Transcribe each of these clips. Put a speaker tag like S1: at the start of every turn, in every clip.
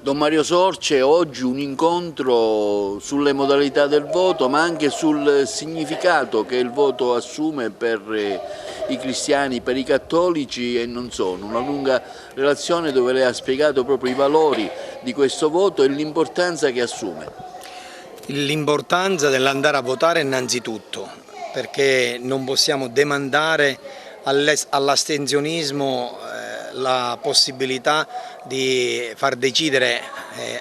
S1: Don Mario Sorce, oggi un incontro sulle modalità del voto, ma anche sul significato che il voto assume per i cristiani, per i cattolici e non solo. Una lunga relazione dove lei ha spiegato proprio i valori di questo voto e l'importanza che assume.
S2: L'importanza dell'andare a votare innanzitutto, perché non possiamo demandare all'astensionismo la possibilità di far decidere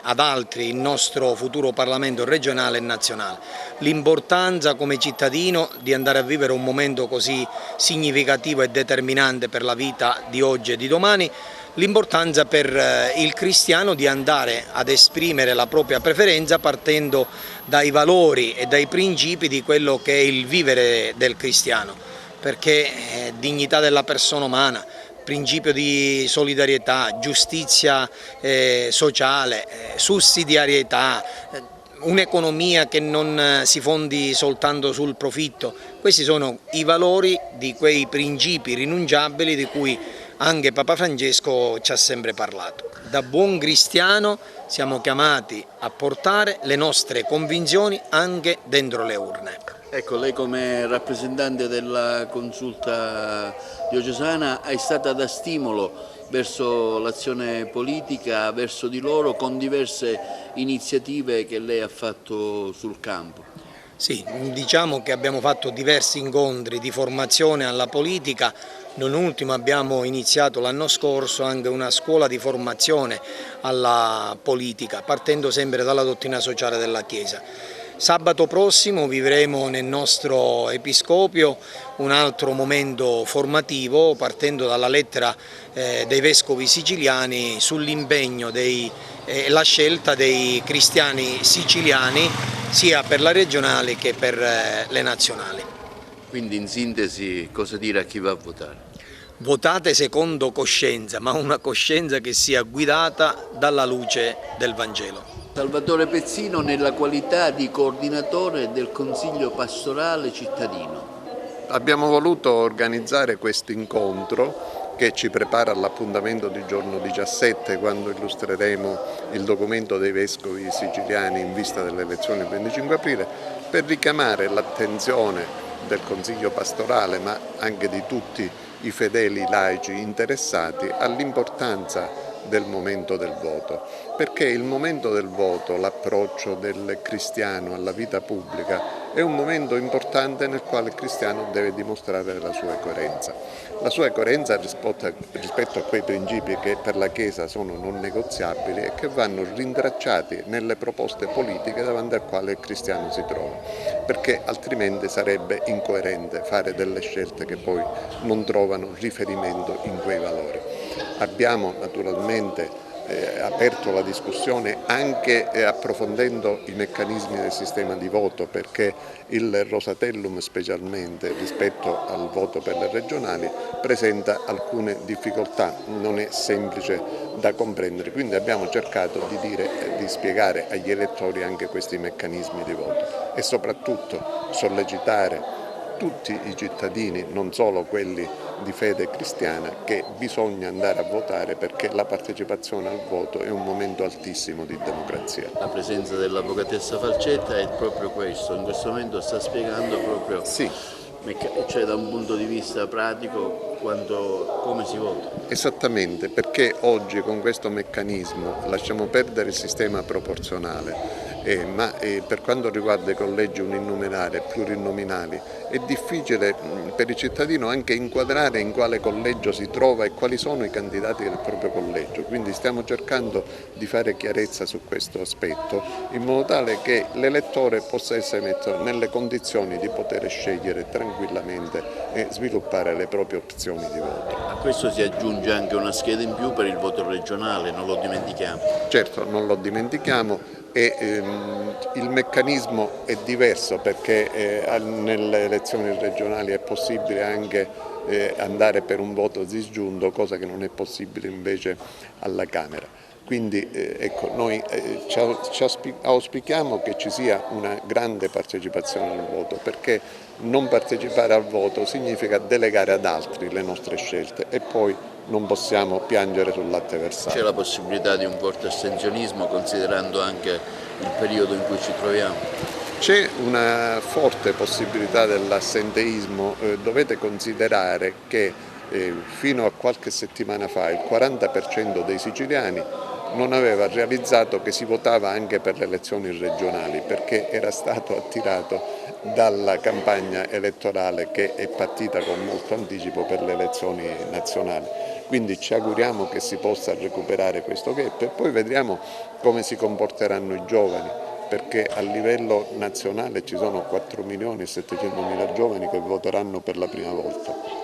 S2: ad altri il nostro futuro Parlamento regionale e nazionale. L'importanza come cittadino di andare a vivere un momento così significativo e determinante per la vita di oggi e di domani, l'importanza per il cristiano di andare ad esprimere la propria preferenza partendo dai valori e dai principi di quello che è il vivere del cristiano, perché dignità della persona umana, principio di solidarietà, giustizia sociale, sussidiarietà, un'economia che non si fondi soltanto sul profitto, questi sono i valori di quei principi rinunciabili di cui anche Papa Francesco ci ha sempre parlato. Da buon cristiano siamo chiamati a portare le nostre convinzioni anche dentro le urne.
S1: Ecco, lei come rappresentante della consulta diocesana è stata da stimolo verso l'azione politica, verso di loro, con diverse iniziative che lei ha fatto sul campo.
S2: Sì, diciamo che abbiamo fatto diversi incontri di formazione alla politica, non ultimo abbiamo iniziato l'anno scorso anche una scuola di formazione alla politica, partendo sempre dalla dottrina sociale della Chiesa. Sabato prossimo vivremo nel nostro episcopio un altro momento formativo partendo dalla lettera dei vescovi siciliani sull'impegno e la scelta dei cristiani siciliani sia per la regionale che per le nazionali.
S1: Quindi in sintesi cosa dire a chi va a votare?
S2: Votate secondo coscienza, ma una coscienza che sia guidata dalla luce del Vangelo.
S1: Salvatore Pezzino nella qualità di coordinatore del Consiglio Pastorale Cittadino.
S3: Abbiamo voluto organizzare questo incontro che ci prepara all'appuntamento di giorno 17 quando illustreremo il documento dei vescovi siciliani in vista delle elezioni del 25 aprile per richiamare l'attenzione del Consiglio Pastorale ma anche di tutti i fedeli laici interessati all'importanza del momento del voto, perché il momento del voto, l'approccio del cristiano alla vita pubblica è un momento importante nel quale il cristiano deve dimostrare la sua coerenza. La sua coerenza rispetto a quei principi che per la Chiesa sono non negoziabili e che vanno rintracciati nelle proposte politiche davanti al quale il cristiano si trova, perché altrimenti sarebbe incoerente fare delle scelte che poi non trovano riferimento in quei valori. Abbiamo naturalmente aperto la discussione anche approfondendo i meccanismi del sistema di voto, perché il Rosatellum specialmente rispetto al voto per le regionali presenta alcune difficoltà, non è semplice da comprendere, quindi abbiamo cercato di spiegare agli elettori anche questi meccanismi di voto e soprattutto sollecitare tutti i cittadini, non solo quelli di fede cristiana, che bisogna andare a votare perché la partecipazione al voto è un momento altissimo di democrazia.
S1: La presenza dell'avvocatessa Falcetta è proprio questo, in questo momento sta spiegando proprio,
S3: sì,
S1: cioè da un punto di vista pratico come si vota.
S3: Esattamente, perché oggi con questo meccanismo lasciamo perdere il sistema proporzionale, ma per quanto riguarda i collegi uninominali e plurinominali è difficile per il cittadino anche inquadrare in quale collegio si trova e quali sono i candidati del proprio collegio, quindi stiamo cercando di fare chiarezza su questo aspetto in modo tale che l'elettore possa essere messo nelle condizioni di poter scegliere tranquillamente e sviluppare le proprie opzioni di voto.
S1: A questo si aggiunge anche una scheda in più per il voto regionale, non lo dimentichiamo.
S3: Certo, non lo dimentichiamo e il meccanismo è diverso perché nelle elezioni regionali è possibile anche andare per un voto disgiunto, cosa che non è possibile invece alla Camera. Quindi ecco, noi auspichiamo che ci sia una grande partecipazione al voto, perché non partecipare al voto significa delegare ad altri le nostre scelte e poi non possiamo piangere sul latte versato.
S1: C'è la possibilità di un forte astensionismo considerando anche il periodo in cui ci troviamo?
S3: C'è una forte possibilità dell'assenteismo, dovete considerare che fino a qualche settimana fa il 40% dei siciliani non aveva realizzato che si votava anche per le elezioni regionali, perché era stato attirato dalla campagna elettorale che è partita con molto anticipo per le elezioni nazionali. Quindi ci auguriamo che si possa recuperare questo gap e poi vedremo come si comporteranno i giovani, perché a livello nazionale ci sono 4.700.000 giovani che voteranno per la prima volta.